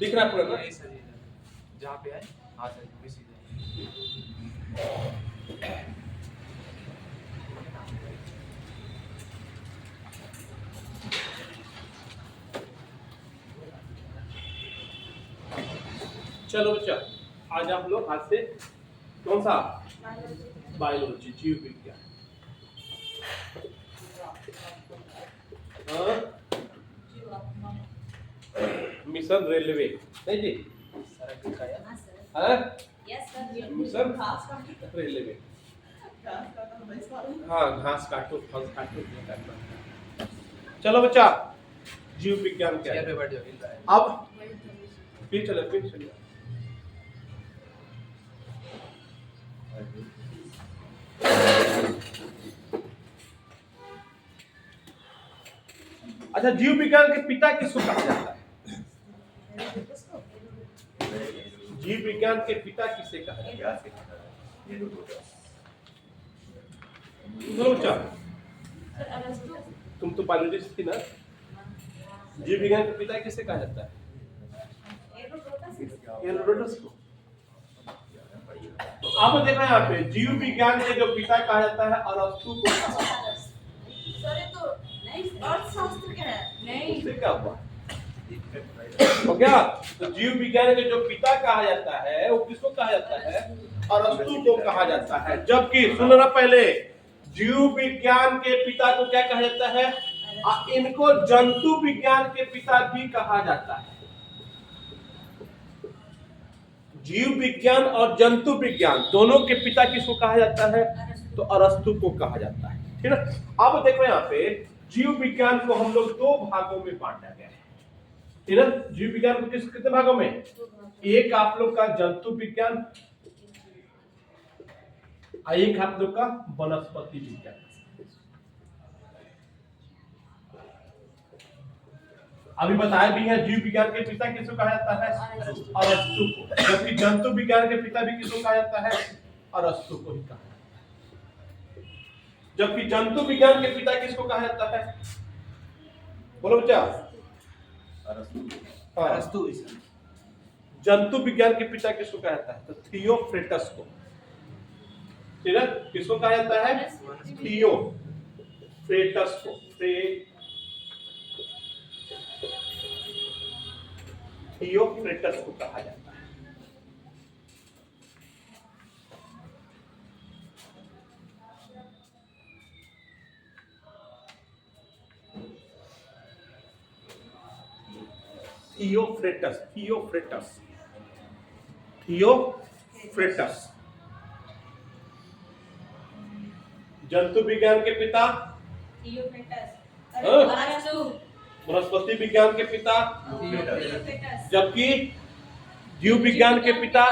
दिख रहा है पूरा ना? ये सर जहाँ पे है, हाँ सर भी सीधे। चलो बच्चा, आज आप लोग हाथ से कौन सा बायोलॉजी, जीव विज्ञान, मिशन रेलवे, नहीं जी? सड़क दिखाया। हाँ? Yes sir. Mission railway. हाँ, घास काटो, फल काटो, ये काटना। चलो बच्चा, जीव विज्ञान क्या चेयर पे है? बैठ जाओ, हिल रहा है। अब फिर चले। अच्छा, जीव विज्ञान के पिता किसको कहा जाता है? जीव विज्ञान के पिता किसे कहा जाता है? बोलो बच्चा, तुम तो बायोलॉजिस्ट थी ना? जीव विज्ञान के पिता किसे कहा जाता है? हेरोडोटस को। तो अब देखो यहाँ पे, जीव विज्ञान के जो पिता कहा जाता है अरस्तु को कहा जाता है। सर ये तो नहीं, अर्थशास्त्र का है। नहीं उससे क्या हुआ? तो क्या, तो जीव विज्ञान के जो पिता कहा जाता है वो किसको कहा जाता है? अरस्तु को कहा जाता है। जबकि सुनना पहले, जीव विज्ञान के पिता को क्या कहा जाता है? इनको जंतु विज्ञान के पिता भी कहा जाता है। जीव विज्ञान और जंतु विज्ञान दोनों के पिता किसको कहा जाता है? तो अरस्तु को कहा जाता है। ठीक है। अब देखो यहाँ पे, जीव विज्ञान को हम लोग दो भागों में बांटा गया है। ठीक है। जीव विज्ञान को कितने भागों में? एक आप लोग का जंतु विज्ञान, एक आप लोग का वनस्पति विज्ञान। अभी बताया भी है, जीव विज्ञान के पिता किसको कहा जाता है? अरस्तु को। जबकि जंतु विज्ञान के पिता भी किसको कहा जाता है? अरस्तु को ही कहा जाता है। जबकि जंतु विज्ञान के पिता किसको कहा जाता है? बोलो बच्चा। अरस्तु। जंतु विज्ञान के पिता किसको कहा जाता है? तो थियोफ्रेटस को। ठीक है। किसको कहा जाता है? थियोफ्रेटस को। थियोफ्रेटस को कहा जाता है। थियोफ्रेटस। जंतु विज्ञान के पिता अरस्तु। वनस्पति विज्ञान के पिता, जबकि जीव विज्ञान के पिता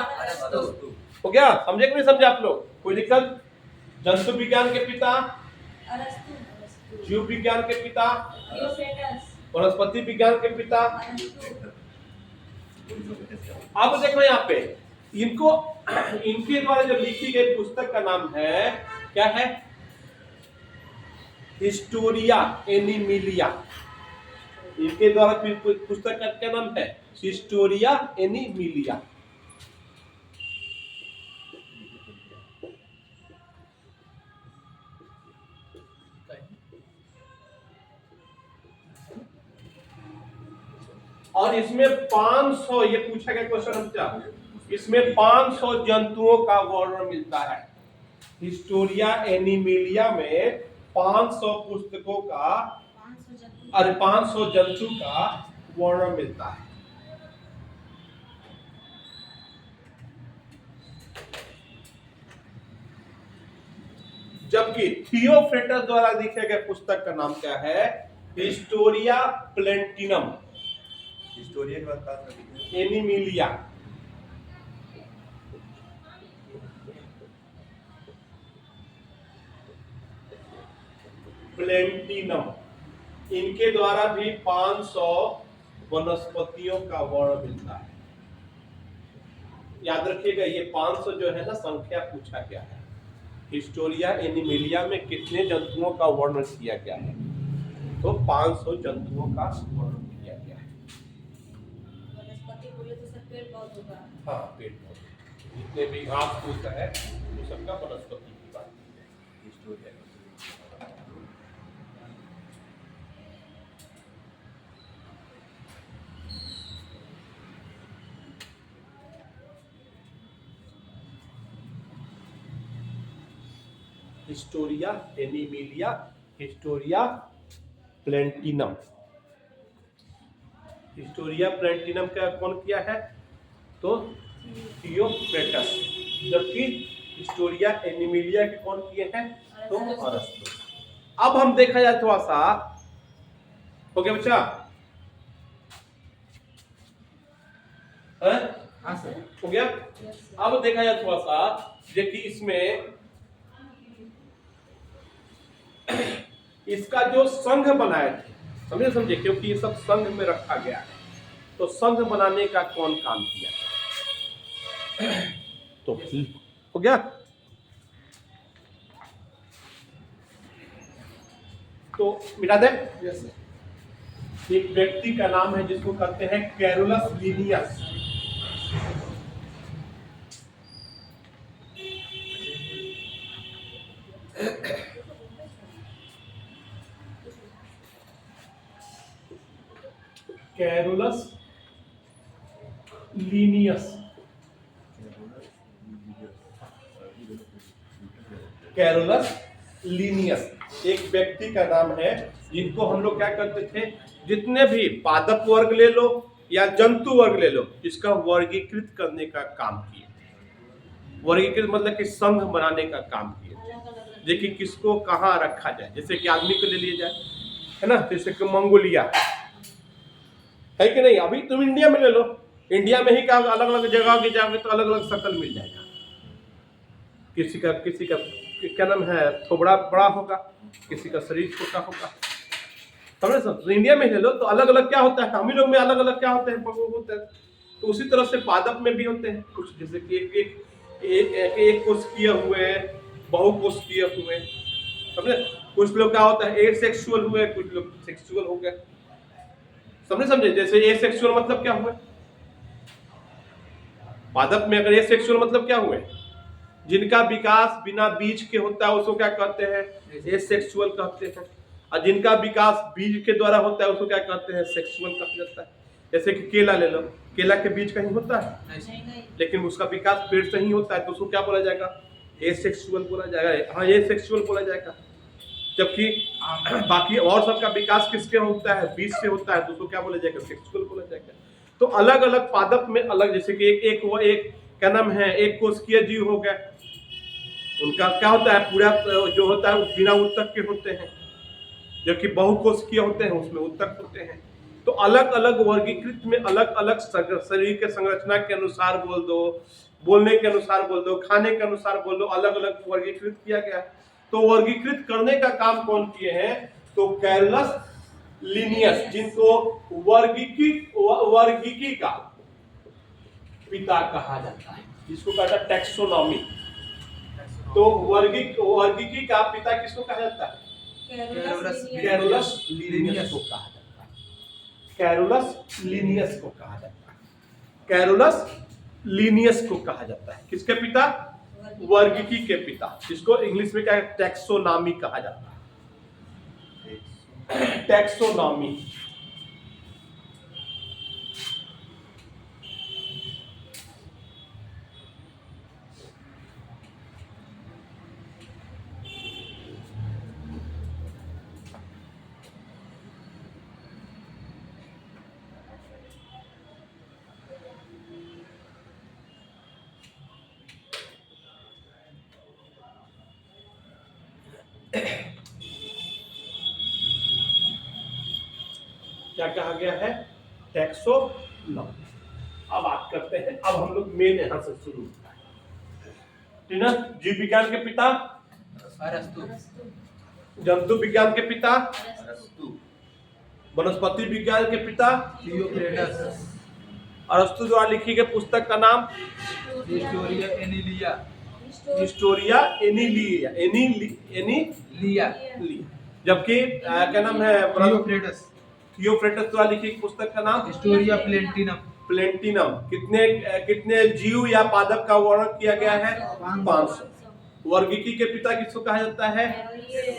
हो गया। समझे कि नहीं समझे आप लोग? कोई दिक्कत? जंतु विज्ञान के पिता, जीव विज्ञान के पिता, वनस्पति विज्ञान के पिता। अब देखो यहाँ पे, इनके द्वारा जो लिखी गई पुस्तक का नाम है, क्या है? Historia Animalia. इनके द्वारा पुस्तक का क्या नाम है? Historia Animalia. और इसमें 500, ये पूछा गया क्वेश्चन हमसे, इसमें 500 जंतुओं का वर्णन मिलता है। हिस्टोरिया एनिमिलिया में 500 पुस्तकों का, अरे 500 जंतु का वर्णन मिलता है। जबकि थियोफ्रेटस द्वारा लिखे गए पुस्तक का नाम क्या है? Historia प्लेंटिनम Animalia. प्लेंटिनम, इनके द्वारा भी 500 वनस्पतियों का वर्णन मिलता है। याद रखिएगा, ये 500 जो है ना, संख्या पूछा गया है। हिस्टोरिया एनिमिलिया में कितने जंतुओं का वर्णन किया गया है? तो 500 जंतुओं का वर्णन किया गया है। पेड़ पौधों का। हाँ, पेड़ पौधे जितने भी घास फूस है वो सबका वनस्पति की बात की है। हिस्टोरिया हिस्टोरिया एनिमिलिया, हिस्टोरिया प्लेंटिनम। हिस्टोरिया प्लेंटिनम का कौन किया है? तो थियोफ्रेटस। जबकि हिस्टोरिया एनिमिलिया के कौन किए हैं? तो अरस्तु। अब हम देखा जाए थोड़ा सा, हो गया बच्चा? हाँ सर। हो गया? अब देखा जाए थोड़ा सा, देखिए इसमें इसका जो संघ बनाए थे, समझे, क्योंकि ये सब संघ में रखा गया है, तो संघ बनाने का कौन काम किया? तो हो गया। तो मिटा दे। एक व्यक्ति का नाम है जिसको कहते हैं Carolus Linnaeus. Carolus Linnaeus, Carolus Linnaeus एक व्यक्ति का नाम है जिनको हम लोग क्या करते थे, जितने भी पादप वर्ग ले लो या जंतु वर्ग ले लो, इसका वर्गीकृत करने का काम किए। वर्गीकृत मतलब कि संघ बनाने का काम किए। देखिए किसको कहाँ रखा जाए, जैसे कि आदमी को ले लिया जाए, है ना, जैसे कि मंगोलिया है कि नहीं। अभी तुम इंडिया में ले लो, इंडिया में ही क्या अलग अलग जगह की जाओगे तो अलग अलग शक्ल मिल जाएगा। किसी का क्या नाम है, थोबड़ा बड़ा होगा, किसी का शरीर छोटा होगा, समझे सब। तो इंडिया में ले लो तो अलग अलग क्या होता है, हम ही लोग में अलग अलग क्या होते हैं, होते हैं। तो उसी तरह से पादप में भी होते हैं कुछ, जैसे कि एक कोशिकीय हुए, बहुकोशिकीय हुए, समझे। कुछ लोग क्या होता है एसेक्सुअल हुए, कुछ लोग सेक्सुअल हो गए, समझे। जैसे एसेक्सुअल मतलब क्या हुआ, पादप में अगर एसेक्सुअल मतलब क्या हुए, जिनका विकास बिना बीज के होता है उसको क्या कहते हैं, एसेक्सुअल कहते हैं। और जिनका विकास बीज के द्वारा होता है उसको क्या कहते हैं, सेक्सुअल कहा जाता है। जैसे कि केला ले लो, केला के बीज कहीं होता है, लेकिन उसका विकास पेड़ से ही होता है, तो उसको क्या बोला जाएगा, एसेक्सुअल बोला जाएगा। हाँ, एसेक्सुअल बोला जाएगा। जबकि बाकी और सबका विकास किसके होता है, बीज से होता है, तो उसको क्या बोला जाएगा, सेक्सुअल बोला जाएगा। तो अलग अलग पादप में अलग, जैसे कि एक क्या नाम है, एक कोशिकीय जीव हो गया, उनका क्या होता है, पूरा जो होता है बिना उत्तक के होते हैं, जबकि बहुकोशिकीय होते हैं उसमें उत्तक होते हैं। तो अलग अलग वर्गीकृत में अलग अलग शरीर के संरचना के अनुसार बोल दो, बोलने के अनुसार बोल दो, खाने के अनुसार बोल दो, अलग अलग वर्गीकृत किया गया। तो वर्गीकृत करने का काम कौन किए हैं, तो कैरोलस लीनियस, जिनको वर्गीकी का पिता कहा जाता है, जिसको कहता है टैक्सोनॉमी। तो वर्गीकी का पिता किसको कहा जाता है, कैरोलस लीनियस को कहा जाता है। कैरोलस लीनियस को कहा जाता है, कैरोलस लीनियस को कहा जाता है। किसके पिता, वर्गीकी के पिता, जिसको इंग्लिश में क्या है, टैक्सोनॉमी कहा जाता है, टैक्सोनॉमी। क्या कहा गया है, टैक्सोनॉमी। अब बात करते हैं, अब हम लोग मेन यहां से शुरू होता है, ठीक ना। जीव विज्ञान के पिता अरस्तु, जंतु विज्ञान के पिता अरस्तु, वनस्पति विज्ञान के पिता थियोफ्रेटस, अरस्तु द्वारा लिखी गई पुस्तक का नाम हिस्टोरिया एनिलिया, हिस्टोरिया एनिलिया, लिया, जबकि क्या नाम है, थियोफ्रेटस, थियोफ्रेटस द्वारा लिखी पुस्तक का नाम हिस्टोरिया प्लेंटिनम, प्लेटिनम कितने कितने जीव या पादप का वर्णन किया गया है? 500। वर्गीकी के पिता किसको कहा जाता है?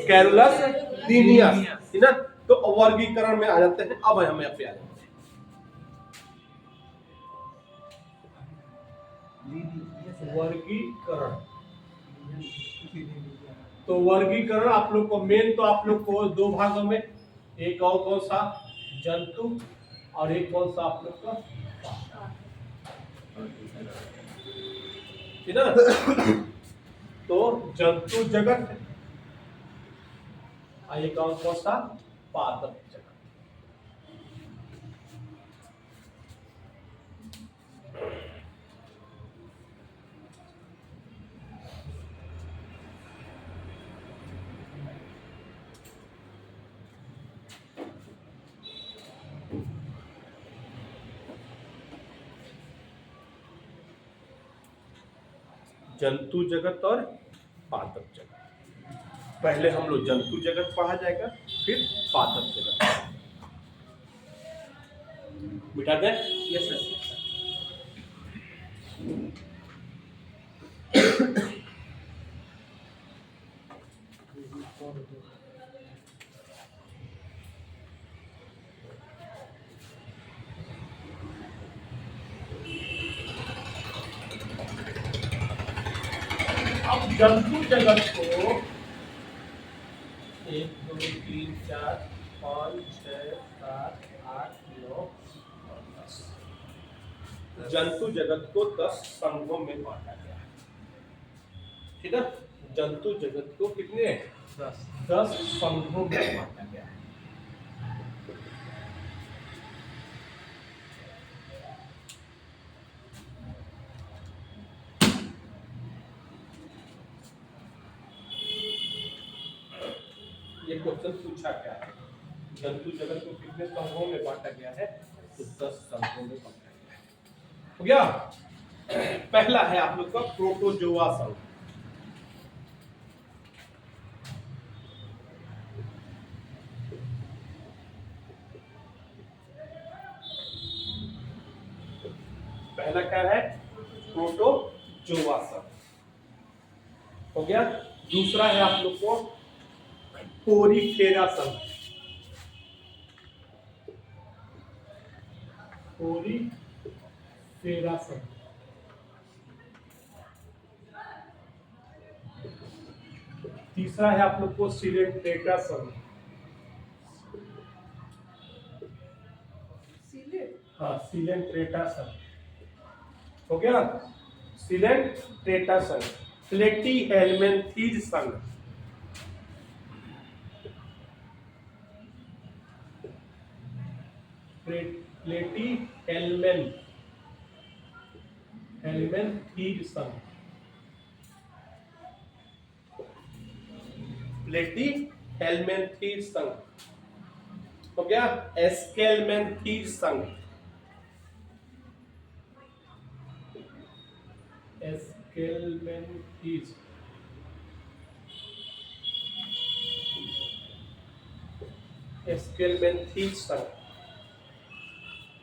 कैरोलस लिनियस, है ना। तो वर्गीकरण में आ जाते हैं। अब हमें यहाँ पे आ जाते हैं वर्गीकरण। तो वर्गीकरण आप लोग को मेन तो आप लोग को दो भागों में, एक और कौन सा? जंतु, और एक कौन सा आप लोग का? है ना। तो जंतु जगत, और एक और कौन सा? पादप जगत। जंतु जगत और पादप जगत। पहले हम लोग जंतु जगत पढ़ा जाएगा, फिर पादप जगत। बिठा दे। Yes sir. अब जंतु जगत को 1 2 3 4 5 6 7 8 9 और 10, जंतु जगत को 10 संघों में बांटा गया है। ठीक है, जंतु जगत को कितने? 10 संघों में बांटा गया है। ये क्वेश्चन पूछा गया है, जंतु जगत को कितने संघों में बांटा गया है? तो 10 संघों में बांटा गया है। हो गया। पहला है आप लोग का प्रोटोजोआ संघ। पहला क्या है? प्रोटोजोआ संघ। हो गया। दूसरा है आप लोग को पोरीफेरा संघ। पोरीफेरा संघ। तीसरा है आप लोग को सिलेंट्रेटा संघ। हाँ, सिलेंट्रेटा संघ। हो गया। सिलेंट्रेटा संघ। प्लेटीहेल्मिन्थीज संघ। प्लेटीहेल्मिन्थीज संघ। प्लेटीहेल्मिन्थीज संघ। हो गया। एस्केल्मेंथीज संघ। एस्केल्मेंथीज। एस्केल्मेंथीज संघ।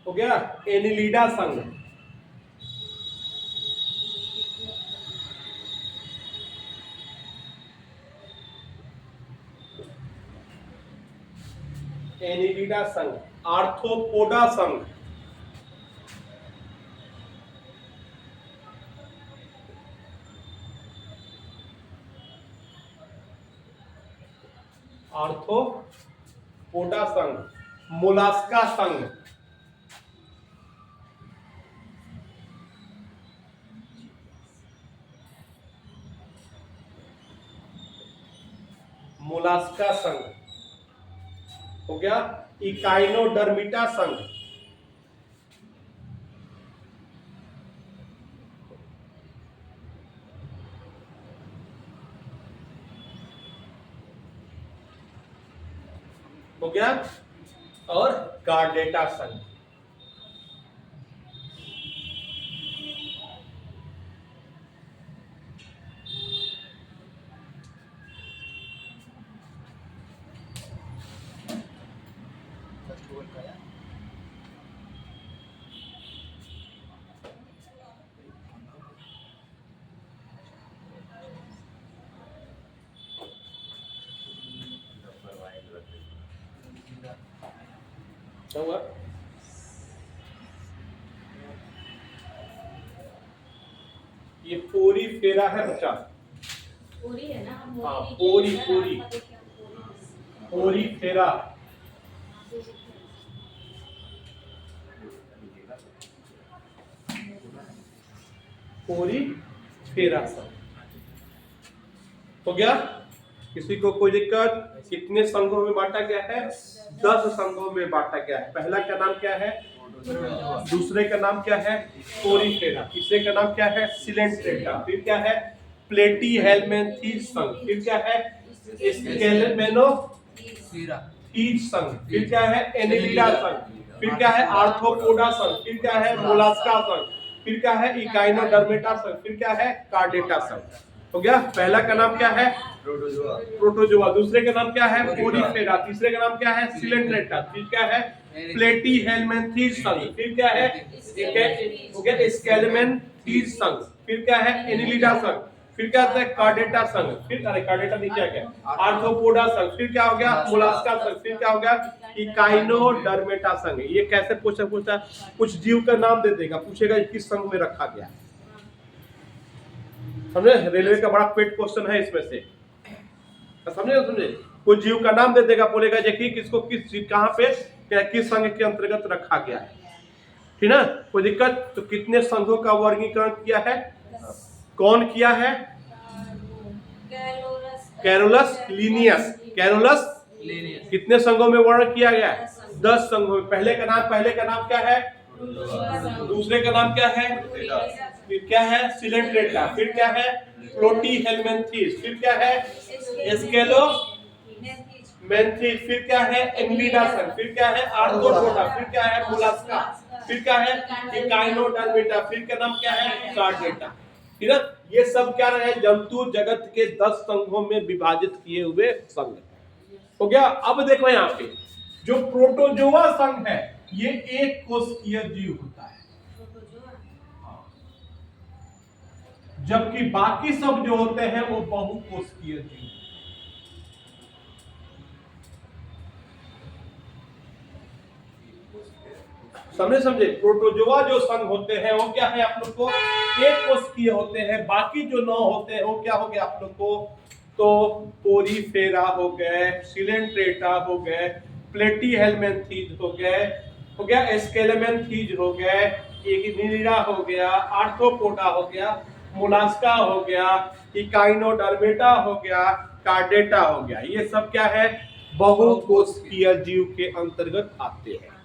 हो गया। एनिलिडा संघ। एनिलिडा संघ। आर्थ्रोपोडा संघ। आर्थ्रोपोडा संघ। मोलास्का संघ। मोलास्का संघ। हो गया। इकाइनोडर्मिटा संघ। हो गया। और कार्डेटा संघ। क्या हुआ? ये पोरी फेरा है बच्चा, पूरी है ना? हाँ, पूरी पोरी फेरा। पोरी फेरा संघ हो गया। किसी को कोई दिक्कत? कितने संघों में बांटा गया है? 10 संघों में बांटा गया है। पहला का नाम क्या है? दूसरे का नाम क्या है? पोरी फेरा। तीसरे का नाम क्या है? सिलेंट्रेटा। फिर क्या है? प्लेटी हेलमेंथीज संघ। फिर क्या है? स्केलेमेनोथीज संघ। फिर क्या है? एनेलिडा संघ। फिर क्या है? आर्थ्रोपोडा संघ। फिर क्या है? मोलास्का संघ। फिर क्या है? इकाइनोडर्मेटा संघ। फिर क्या है? कार्डेटा संघ। हो गया। पहला का नाम क्या है? प्रोटोजोआ। दूसरे का नाम क्या है? पोरीफेरा। तीसरे का नाम क्या है? सिलेंट्रेटा। फिर क्या है? प्लेटी हेलमेंथीज संघ। फिर क्या है? हो गया स्केलेमेनथीज संघ। फिर क्या है? एनेलिडा संघ। फिर क्या आता है? कार्डेटा संघ। फिर अरे कार्डेटा नीचे आ गया। आर्थ्रोपोडा संघ। फिर क्या हो गया? मोलास्का संघ। फिर क्या हो गया? इकाइनोडर्मेटा संघ। ये कैसे पूछा? कुछ जीव का नाम दे देगा, पूछेगा किस संघ में रखा गया। समझे? रेलवे का बड़ा पेट क्वेश्चन है इसमें से। समझे? कुछ जीव का नाम दे देगा, बोलेगा देखिए किसको किस कहां पे किस संघ के अंतर्गत रखा गया है। ठीक ना? कोई दिक्कत? तो कितने संघों का वर्गीकरण किया है? कौन किया है? Carolus Linnaeus. कैरोलस कितने संघों में वर्ण किया गया है? 10 संघों में। पहले का नाम क्या है? दूसरे का नाम क्या है? फिर क्या है? सिलेंट्रेटा। फिर क्या है? प्लोटी हेलमेंथीज। फिर क्या है? एस्केलो मेंथीज। फिर क्या है? एंग्लिडा संघ। फिर क्या है? आर्थ्रोपोडा। फिर क्या है? मोलास्का। फिर क्या है? इकाइनोडर्मेटा। फिर का नाम क्या है? कार्डेटा। ठीक है? ये सब क्या रहे? जंतु जगत के 10 संघों में विभाजित किए हुए संघ हो गया। अब देखो यहाँ पे जो प्रोटोजोआ संघ है, ये एक कोशिकीय जीव होता है, जबकि बाकी सब जो होते हैं वो बहुकोशिकीय जीव। समझे? प्रोटोजोआ जो संघ होते हैं वो क्या है आप लोग को? एक कोशिकीय होते हैं। बाकी जो 9 होते हैं वो क्या हो गया आप लोग को? तो पोरीफेरा हो गए, सिलेंट्रेटा हो गए, प्लेटी हेलमेंथीज हो गया स्केलेमेंथीज हो गए, एनिलिडा हो गया, आर्थ्रोपोडा हो गया, मोलास्का हो गया, इकाइनोडर्मेटा हो गया, कार्डेटा हो गया। ये सब क्या है? बहुकोशिकीय जीव के अंतर्गत आते हैं।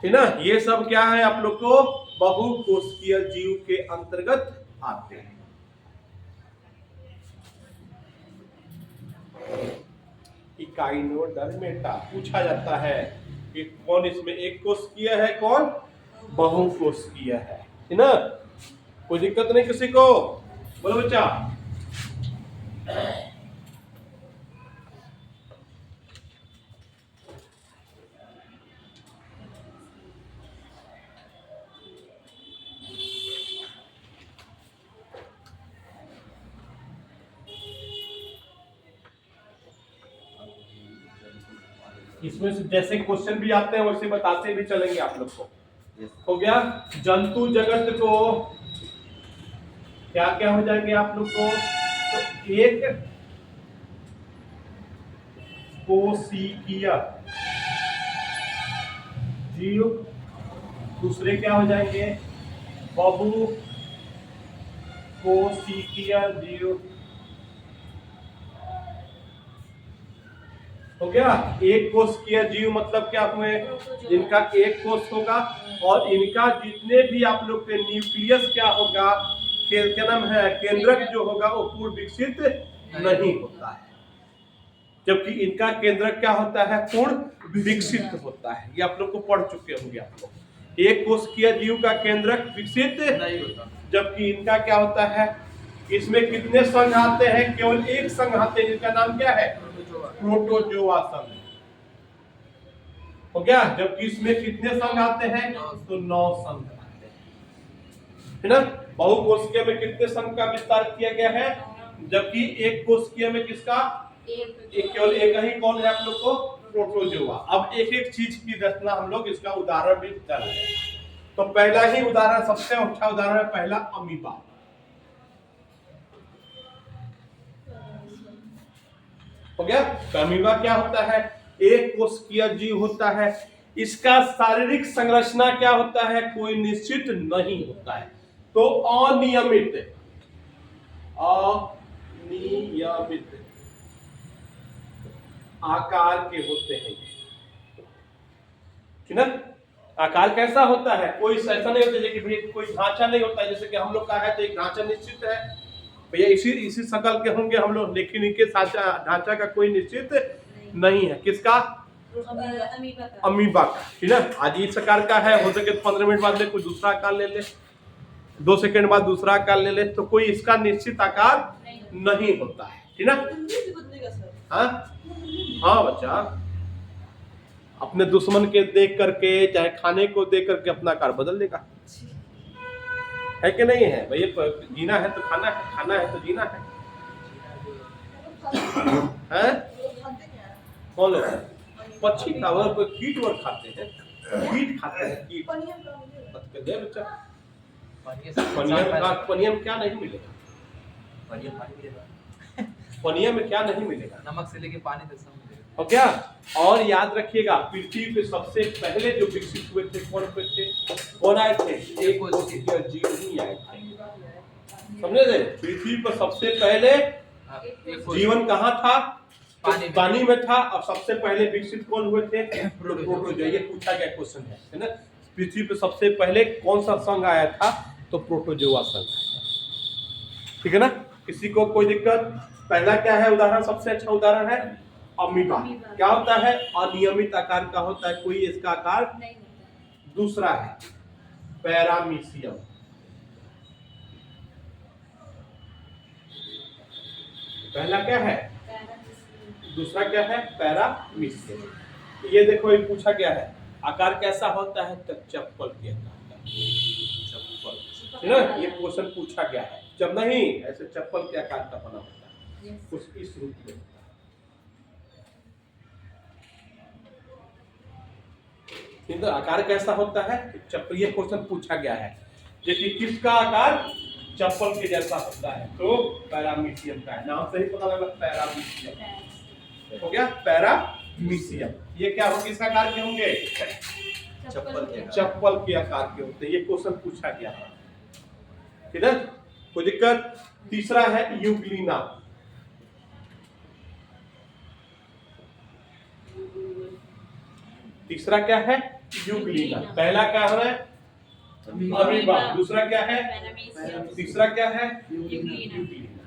ठीक ना? ये सब क्या है आप लोग को? बहुकोशिकीय जीव के अंतर्गत आते हैं। इकाइनोडर्मेटा पूछा जाता है कि कौन इसमें एक कोशिकीय है, कौन बहुकोशिकीय है। ठीक ना? कोई दिक्कत नहीं किसी को? बोलो बच्चा। इसमें से जैसे क्वेश्चन भी आते हैं वैसे बताते भी चलेंगे आप लोग को। हो गया। जंतु जगत को क्या क्या हो जाएंगे आप लोग को? तो एक कोशिकीय जीव, दूसरे क्या हो जाएंगे? बहु कोशिकीय जीव। हो गया। एक कोशिकीय जीव मतलब क्या हुए? जिनका एक कोष होगा और इनका जितने भी आप लोग के न्यूक्लियस क्या होगा, क्या नाम है, केंद्रक जो होगा वो पूर्ण विकसित नहीं होता है, जबकि इनका केंद्रक क्या होता है? पूर्ण विकसित होता है। ये आप लोग को पढ़ चुके होंगे आप लोग। एक कोशिकीय जीव का केंद्रक विकसित नहीं होता, जबकि इनका क्या होता है? इसमें कितने संघ आते हैं? केवल एक संघ आते हैं, जिनका नाम क्या है? प्रोटोजोआ संघ। हो गया। जबकि इसमें कितने संघ आते हैं? तो 9 संघ आते हैं। है ना? बहुकोशिकीय में कितने संघ का विस्तार किया गया है? जबकि एक कोशिकीय में किसका? केवल एक ही। कौन है आप लोग को? प्रोटोजोआ। अब एक एक चीज की रचना हम लोग इसका उदाहरण भी कर रहे हैं। तो पहला ही उदाहरण, सबसे अच्छा उदाहरण है पहला अमीबा। हो गया। तो अमीबा क्या होता है? एक कोशिकीय जीव होता है। इसका शारीरिक संरचना क्या होता है? कोई निश्चित नहीं होता है। तो अनियमित आकार के होते हैं, ठीक ना। आकार कैसा होता है? कोई ऐसा नहीं होता जैसे कि कोई ढांचा नहीं होता है, जैसे कि हम लोग का है तो एक ढांचा निश्चित है भैया, इसी शकल के होंगे हम लोग, लेकिन इनके ढांचा का कोई निश्चित नहीं है। किसका? अमीबा का, ठीक है। आज इस आकार का है, हो सके 15 मिनट बाद में कोई दूसरा आकार ले ले, 2 सेकंड बाद दूसरा आकार ले ले, तो कोई इसका निश्चित आकार नहीं होता है, ठीक ना। हाँ बच्चा, अपने दुश्मन के देख करके, चाहे खाने को देख करके अपना आकार बदल देगा, है कि नहीं है भैया? जीना है तो खाना है, खाना है तो जीना है, हैं? कौन लोग? पक्षी का वो कीट वर्ग खाते हैं, कीट खाते हैं, कीट। दे बच्चा, पनिया में क्या नहीं मिलेगा? पनिया में क्या नहीं मिलेगा? नमक से लेके पानी तक सब मिलेगा। और क्या? और याद रखिएगा, पृथ्वी पे सबसे पहले जो विकसित हुए थे कौन थे? कौन आए थे? एक कोशिकीय जीव ही आए थे, समझे थे? पृथ्वी पर सबसे पहले जीवन कहाँ था? पानी में था। और सबसे पहले विकसित कौन हुए थे? प्रोटोजोआ। ये पूछा गया क्वेश्चन है ना। पृथ्वी पे सबसे पहले कौन सा संघ आया था? तो प्रोटोजोआ संघ, ठीक है ना। किसी को कोई दिक्कत? पहला क्या है उदाहरण? सबसे अच्छा उदाहरण है अमीबा। क्या होता है? अनियमित आकार का होता है, कोई इसका आकार नहीं होता। दूसरा है पैरामीशियम। पहला क्या है? दूसरा क्या है? पैरामीशियम। ये देखो, ये पूछा गया है आकार कैसा होता है? तो चप्पल के आकार का, चप्पल, ठीक है ना। ये क्वेश्चन पूछा गया है। जब नहीं ऐसे चप्पल के आकार का बना होता है, कुछ इस रूप में होता है। तो आकार कैसा होता है? चप्पल। ये क्वेश्चन पूछा गया है, देखिए किसका आकार चप्पल के जैसा होता है? तो पैरामीशियम का है। नाम से ही पता लगा, पैरामीशियम हो गया। पैरामीशियम ये क्या होंगे? किस आकार के होंगे? चप्पल के आकार के होते हैं। ये क्वेश्चन पूछा गया है, ठीक है। कोई दिक्कत? तीसरा है यूग्लिना। तीसरा क्या है? यूग्लिना। पहला क्या है? अमीबा। दूसरा क्या है? तीसरा क्या है? यूग्लिना।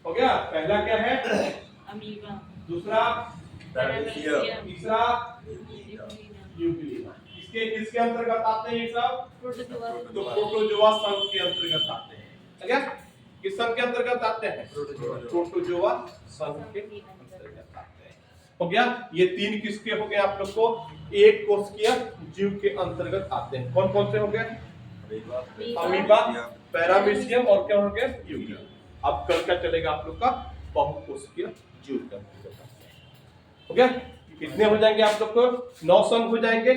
हो गया। पहला क्या है? अमीबा। दूसरा तीसरा यूग्लिना। इसके किसके अंतर्गत आते हैं ये सब? तो प्रोटोजोआ संघ के अंतर्गत आते हैं, ठीक है। किस संघ के अंतर्गत आते हैं? प्रोटोजोआ संघ के अंतर्गत आते हैं। हो गया। ये तीन किसके हो गए आप लोग को? एक कोशिकीय जीव के अंतर्गत आते हैं। कौन कौन से हो गए? अमीबा, पैरामीशियम और क्या हो गया? यूग्लिना। अब कल क्या चलेगा आप लोग का? बहुकोशिकीय जीव का अंतर्गत आते हैं। हो गया। कितने हो जाएंगे आप लोग को? 9 संघ हो जाएंगे।